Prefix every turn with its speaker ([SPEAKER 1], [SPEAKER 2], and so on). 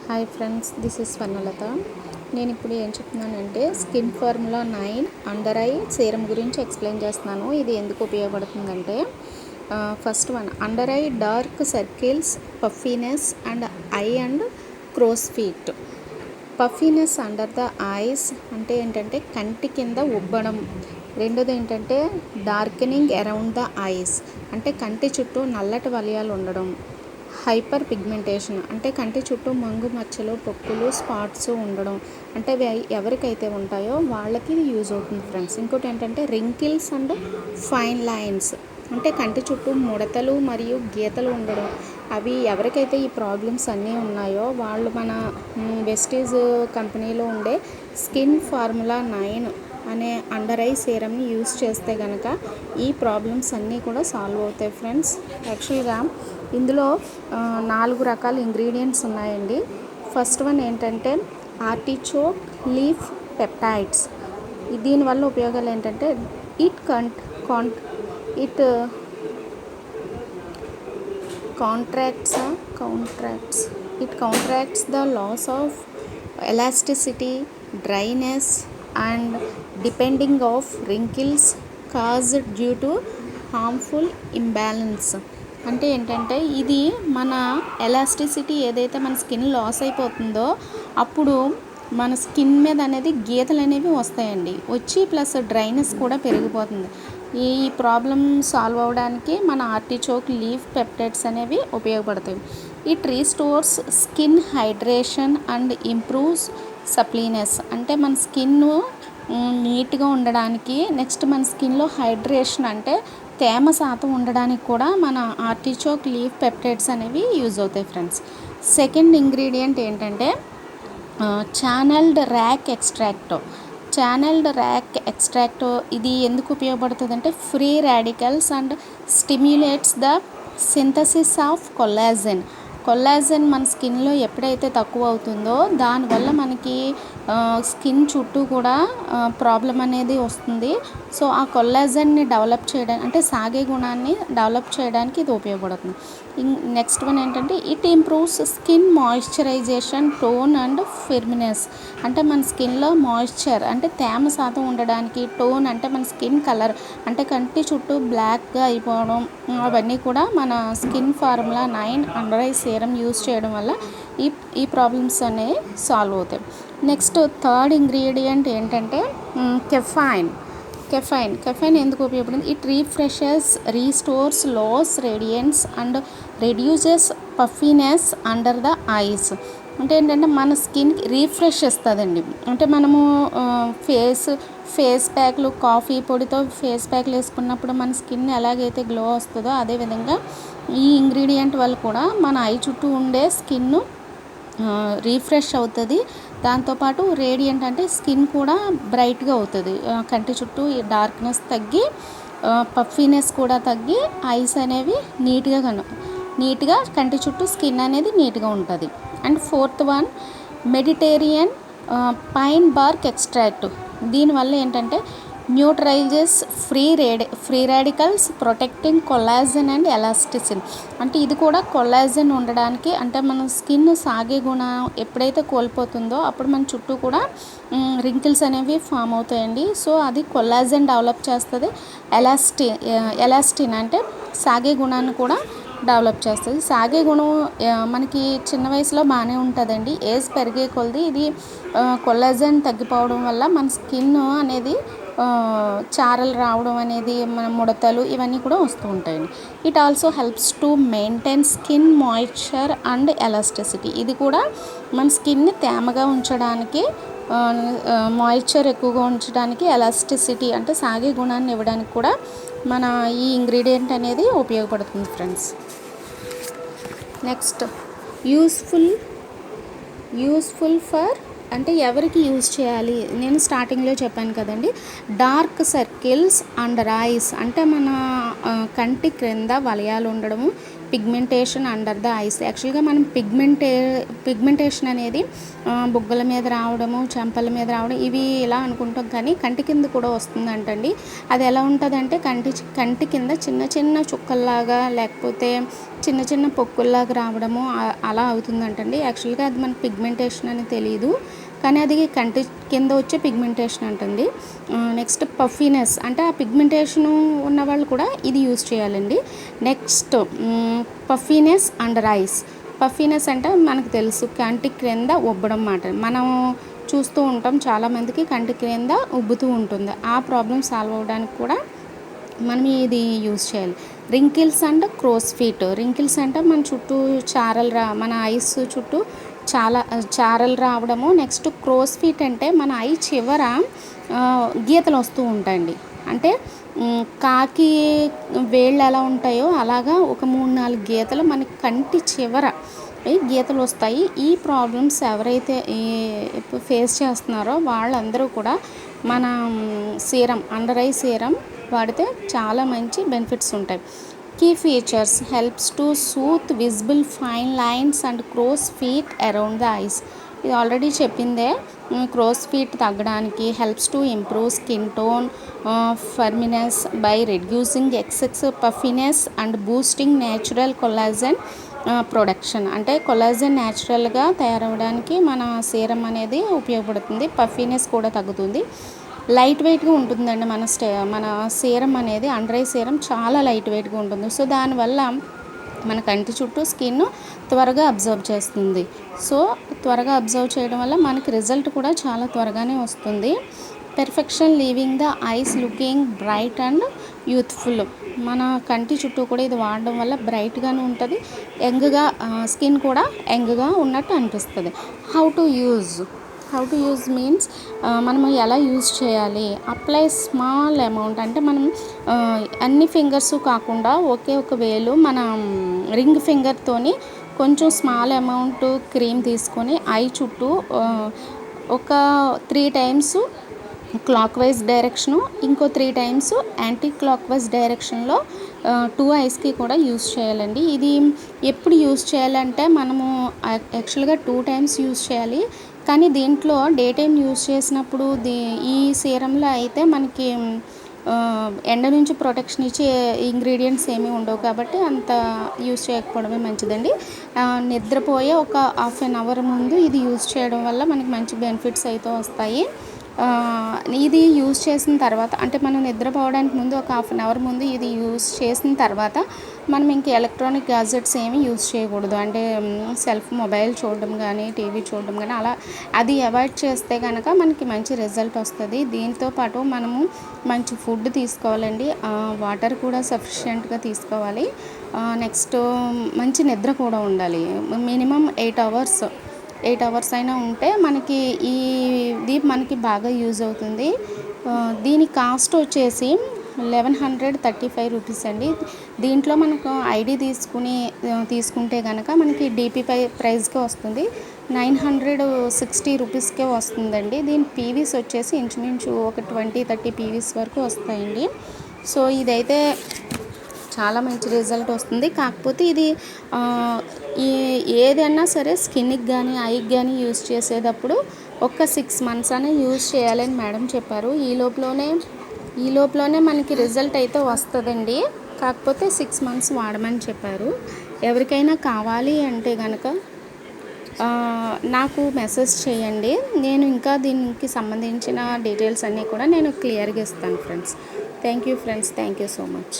[SPEAKER 1] Hi friends, this is Swarnalatha. నేను ఇప్పుడు ఏం చెప్తున్నానంటే skin formula 9 under eye serum గురించి ఎక్స్ప్లెయిన్ చేస్తున్నాను. ఇది ఎందుకు ఉపయోగపడుతుందంటే first one, under eye dark circles, puffiness and eye and crow's feet. Puffiness under the eyes అంటే ఏంటంటే కంటి కింద ఉబ్బడం. రెండోది ఏంటంటే డార్కెనింగ్ అరౌండ్ ద ఐస్ అంటే కంటి చుట్టూ నల్లటి వలయాలు ఉండడం. హైపర్ పిగ్మెంటేషన్ అంటే కంటి చుట్టూ మంగు మచ్చలు, పొక్కులు, స్పాట్స్ ఉండడం. అంటే ఎవరికైతే ఉంటాయో వాళ్ళకి ఇది యూజ్ అవుతుంది ఫ్రెండ్స్. ఇంకోటి ఏంటంటే రింకిల్స్ అండ్ ఫైన్ లైన్స్ అంటే కంటి చుట్టూ ముడతలు మరియు గీతలు ఉండడం. అవి ఎవరికైతే ఈ ప్రాబ్లమ్స్ అన్నీ ఉన్నాయో వాళ్ళు మన వెస్టీజ్ కంపెనీలో ఉండే స్కిన్ ఫార్ములా 9 అనే అండర్ ఐ సీరమ్ని యూజ్ చేస్తే కనుక ఈ ప్రాబ్లమ్స్ అన్నీ కూడా సాల్వ్ అవుతాయి ఫ్రెండ్స్. యాక్చువల్గా ఇందులో 4 రకాల ఇంగ్రీడియంట్స్ ఉన్నాయండి. ఫస్ట్ వన్ ఏంటంటే ఆర్టిచోక్ లీఫ్ పెప్టైడ్స్. దీనివల్ల ఉపయోగాలు ఏంటంటే it counteracts the loss of elasticity, dryness and depending of wrinkles caused due to harmful imbalance. అంటే ఏంటంటే ఇది మన ఎలాస్టిసిటీ ఏదైతే మన స్కిన్ లాస్ అయిపోతుందో అప్పుడు మన స్కిన్ మీద అనేది గీతలు అనేవి వస్తాయండి, వచ్చి ప్లస్ డ్రైనెస్ కూడా పెరిగిపోతుంది. ఈ ప్రాబ్లం సాల్వ్ అవ్వడానికి మన ఆర్టిచోక్ లీఫ్ పెప్టైడ్స్ అనేవి ఉపయోగపడతాయి. It restores skin hydration and improves suppleness అంటే మన స్కిన్ నీట్గా ఉండడానికి, నెక్స్ట్ మన స్కిన్లో హైడ్రేషన్ అంటే తేమ శాతం ఉండడానికి కూడా మన ఆర్టిచోక్ లీఫ్ పెప్టైడ్స్ అనేవి యూజ్ అవుతాయి ఫ్రెండ్స్. సెకండ్ ఇంగ్రీడియంట్ ఏంటంటే ఛానల్డ్ ర్యాక్ ఎక్స్ట్రాక్ట్. ఇది ఎందుకు ఉపయోగపడుతుంది అంటే free radicals and stimulates the synthesis of collagen మన స్కిన్లో ఎప్పుడైతే తక్కువ అవుతుందో దానివల్ల మనకి స్కిన్ చుట్టూ కూడా ప్రాబ్లం అనేది వస్తుంది. సో ఆ కొల్లాజెన్ని డెవలప్ చేయడానికి అంటే సాగే గుణాన్ని డెవలప్ చేయడానికి ఇది ఉపయోగపడుతుంది. నెక్స్ట్ వన్ ఏంటంటే it improves skin moisturisation, tone and firmness అంటే మన స్కిన్లో మాయిశ్చర్ అంటే తేమ శాతం ఉండడానికి, టోన్ అంటే మన స్కిన్ కలర్ అంటే కంటి చుట్టూ బ్లాక్గా అయిపోవడం, అవన్నీ కూడా మన skin formula 9 under eye serum use చేయడం వల్ల ఈ ప్రాబ్లమ్స్ అనేవి సాల్వ్ అవుతాయి. నెక్స్ట్ థర్డ్ ఇంగ్రీడియంట్ ఏంటంటే కెఫైన్ ఎందుకు ఉపయోగపడుతుంది? It refreshes, restores lost radiance and reduces puffiness under the eyes. అంటే ఏంటంటే మన స్కిన్కి రీఫ్రెష్ ఇస్తుందండి. అంటే మనము ఫేస్ ప్యాక్లు, కాఫీ పొడితో ఫేస్ ప్యాక్లు వేసుకున్నప్పుడు మన స్కిన్ ఎలాగైతే గ్లో వస్తుందో అదేవిధంగా ఈ ఇంగ్రీడియంట్ వల్ల కూడా మన ఐ చుట్టూ ఉండే స్కిన్ రీఫ్రెష్ అవుతుంది. దాంతోపాటు రేడియంట్ అంటే స్కిన్ కూడా బ్రైట్గా అవుతుంది. కంటి చుట్టూ డార్క్నెస్ తగ్గి, పఫీనెస్ కూడా తగ్గి, ఐస్ అనేవి నీట్గా కంటి చుట్టూ స్కిన్ అనేది నీట్గా ఉంటుంది. And fourth one Mediterranean pine bark extract. దీనివల్ల ఏంటంటే neutralises free radicals, protecting collagen and elastin. అంటే ఇది కూడా కొల్లాజెన్ ఉండడానికి అంటే మన స్కిన్ సాగే గుణం ఎప్పుడైతే కోల్పోతుందో అప్పుడు మన చుట్టూ కూడా రింకిల్స్ అనేవి ఫామ్ అవుతాయండి. సో అది కొల్లాజెన్ డెవలప్ చేస్తుంది. ఎలాస్టిన్ అంటే సాగే గుణాన్ని కూడా డెవలప్ చేస్తుంది. సాగే గుణం మనకి చిన్న వయసులో బాగానే ఉంటుందండి. ఏజ్ పెరిగే కొలది ఇది కొల్లాజెన్ తగ్గిపోవడం వల్ల మన స్కిన్ అనేది చారలు రావడం అనేది, మన ముడతలు ఇవన్నీ కూడా వస్తూ ఉంటాయండి. It also helps to maintain skin moisture and elasticity. ఇది కూడా మన స్కిన్ని తేమగా ఉంచడానికి, మాయిశ్చర్ ఎక్కువగా ఉంచడానికి, ఎలాస్టిసిటీ అంటే సాగే గుణాన్ని ఇవ్వడానికి కూడా మన ఈ ఇంగ్రీడియంట్ అనేది ఉపయోగపడుతుంది ఫ్రెండ్స్. నెక్స్ట్ యూస్ఫుల్ ఫర్ అంటే ఎవరికి యూజ్ చేయాలి? నేను స్టార్టింగ్లో చెప్పాను కదండి, డార్క్ సర్కిల్స్ అండర్ ఐస్ అంటే మన కంటి క్రింద వలయాలు ఉండడము, పిగ్మెంటేషన్ అండర్ ద ఐస్. యాక్చువల్గా మనం పిగ్మెంటేషన్ అనేది బుగ్గల మీద రావడము, చెంపల మీద రావడం ఇవి ఇలా అనుకుంటాం, కానీ కంటి కింద కూడా వస్తుందంటండి. అది ఎలా ఉంటుందంటే కంటి కింద చిన్న చిన్న చుక్కల్లాగా లేకపోతే చిన్న చిన్న పొక్కుల్లాగా రావడము అలా అవుతుందంటండి. యాక్చువల్గా అది మనకు పిగ్మెంటేషన్ అని తెలియదు, కానీ అది కంటి కింద వచ్చే పిగ్మెంటేషన్ అంటండి. నెక్స్ట్ పఫీనెస్, అంటే ఆ పిగ్మెంటేషన్ ఉన్న వాళ్ళు కూడా ఇది యూజ్ చేయాలండి. Next puffiness under eyes. Puffiness అంటే మనకు తెలుసు కంటి క్రింద ఉబ్బడం మాట. మనం చూస్తూ ఉంటాం చాలామందికి కంటి క్రింద ఉబ్బుతూ ఉంటుంది. ఆ ప్రాబ్లం సాల్వ్ అవ్వడానికి కూడా మనం ఇది యూజ్ చేయాలి. Wrinkles and crow's feet. Wrinkles అంటే మన చుట్టూ మన ఐస్ చుట్టూ చారలు రావడము. నెక్స్ట్ క్రోస్ ఫీట్ అంటే మన ఐ చివర గీతలు వస్తూ ఉంటాయండి. అంటే కాకి వేళ్ళు ఎలా ఉంటాయో అలాగా ఒక 3-4 గీతలు మనకి కంటి చివర గీతలు వస్తాయి. ఈ ప్రాబ్లమ్స్ ఎవరైతే ఫేస్ చేస్తున్నారో వాళ్ళందరూ కూడా మన సీరం, అండర్ ఐ సీరం వాడితే చాలా మంచి బెనిఫిట్స్ ఉంటాయి. Key features: helps to soothe visible fine lines and crow's feet around the eyes. ఇది ఆల్రెడీ చెప్పిందే. క్రోస్ ఫీట్ తగ్గడానికి helps to improve skin tone, firmness by reducing excess puffiness and boosting natural collagen production. అంటే collagen న్యాచురల్గా తయారవడానికి మన serum అనేది ఉపయోగపడుతుంది. Puffiness కూడా తగ్గుతుంది. లైట్ వెయిట్గా ఉంటుందండి మన సీరం అనేది. అండర్ ఐ సీరం చాలా లైట్ వెయిట్గా ఉంటుంది. సో దానివల్ల మన కంటి చుట్టూ స్కిన్ త్వరగా అబ్జర్వ్ చేస్తుంది. సో త్వరగా అబ్జర్వ్ చేయడం వల్ల మనకి రిజల్ట్ కూడా చాలా త్వరగానే వస్తుంది. Perfection, leaving the eyes looking bright and youthful. మన కంటి చుట్టూ కూడా ఇది వాడడం వల్ల బ్రైట్గానే ఉంటుంది, యంగ్గా స్కిన్ కూడా యంగ్గా ఉన్నట్టు అనిపిస్తుంది. హౌ టు యూజ్ మీన్స్ మనము ఎలా యూజ్ చేయాలి. అప్లై స్మాల్ అమౌంట్, అంటే మనం అన్ని ఫింగర్స్ కాకుండా ఒకే ఒక వేలు మన రింగ్ ఫింగర్తోని కొంచెం స్మాల్ అమౌంట్ క్రీమ్ తీసుకొని ఐ చుట్టూ ఒక 3 టైమ్స్ క్లాక్ వైజ్ డైరెక్షను, ఇంకో 3 టైమ్స్ యాంటీ క్లాక్ వైజ్ డైరెక్షన్లో 2 ఐస్కి కూడా యూజ్ చేయాలండి. ఇది ఎప్పుడు యూజ్ చేయాలంటే మనము యాక్చువల్గా 2 టైమ్స్ యూజ్ చేయాలి, కానీ దీంట్లో డే టైం యూజ్ చేసినప్పుడు ఈ సీరంలో అయితే మనకి ఎండ నుంచి ప్రొటెక్షన్ ఇచ్చే ఇంగ్రీడియంట్స్ ఏమీ ఉండవు కాబట్టి అంత యూజ్ చేయకపోవడమే మంచిదండి. నిద్రపోయే ఒక హాఫ్ అన్ అవర్ ముందు ఇది యూజ్ చేయడం వల్ల మనకి మంచి బెనిఫిట్స్ అయితే వస్తాయి. ఇది యూజ్ చేసిన తర్వాత, అంటే మనం నిద్రపోవడానికి ముందు ఒక హాఫ్ అన్ అవర్ ముందు ఇది యూజ్ చేసిన తర్వాత మనం ఇంక ఎలక్ట్రానిక్ గ్యాజెట్స్ ఏమీ యూజ్ చేయకూడదు. అంటే మొబైల్ చూడడం కానీ, టీవీ చూడడం కానీ అలా అది అవాయిడ్ చేస్తే కనుక మనకి మంచి రిజల్ట్ వస్తుంది. దీంతోపాటు మనము మంచి ఫుడ్ తీసుకోవాలండి. వాటర్ కూడా సఫిషియెంట్గా తీసుకోవాలి. నెక్స్ట్ మంచి నిద్ర కూడా ఉండాలి. మినిమం 8 అవర్స్ అయినా ఉంటే మనకి ఇది మనకి బాగా యూజ్ అవుతుంది. దీని కాస్ట్ వచ్చేసి 1135 రూపీస్ అండి. దీంట్లో మనకు ఐడి తీసుకుంటే కనుక మనకి డిపి ప్రైస్కే వస్తుంది. 960 రూపీస్కే వస్తుందండి. దీని పీవీస్ వచ్చేసి ఇంచుమించు ఒక 20-30 పీవీస్ వరకు వస్తాయండి. సో ఇదైతే చాలా మంచి రిజల్ట్ వస్తుంది. కాకపోతే ఇది ఏదైనా సరే స్కిన్కి కానీ ఐకి కానీ యూజ్ చేసేటప్పుడు ఒక 6 months అనే యూజ్ చేయాలని మేడం చెప్పారు. ఈ లోపలనే మనకి రిజల్ట్ అయితే వస్తుందండి. కాకపోతే 6 months వాడమని చెప్పారు. ఎవరికైనా కావాలి అంటే కనుక నాకు మెసేజ్ చేయండి. నేను ఇంకా దీనికి సంబంధించిన డీటెయిల్స్ అన్నీ కూడా నేను క్లియర్గా ఇస్తాను friends. Thank you friends. Thank you so much.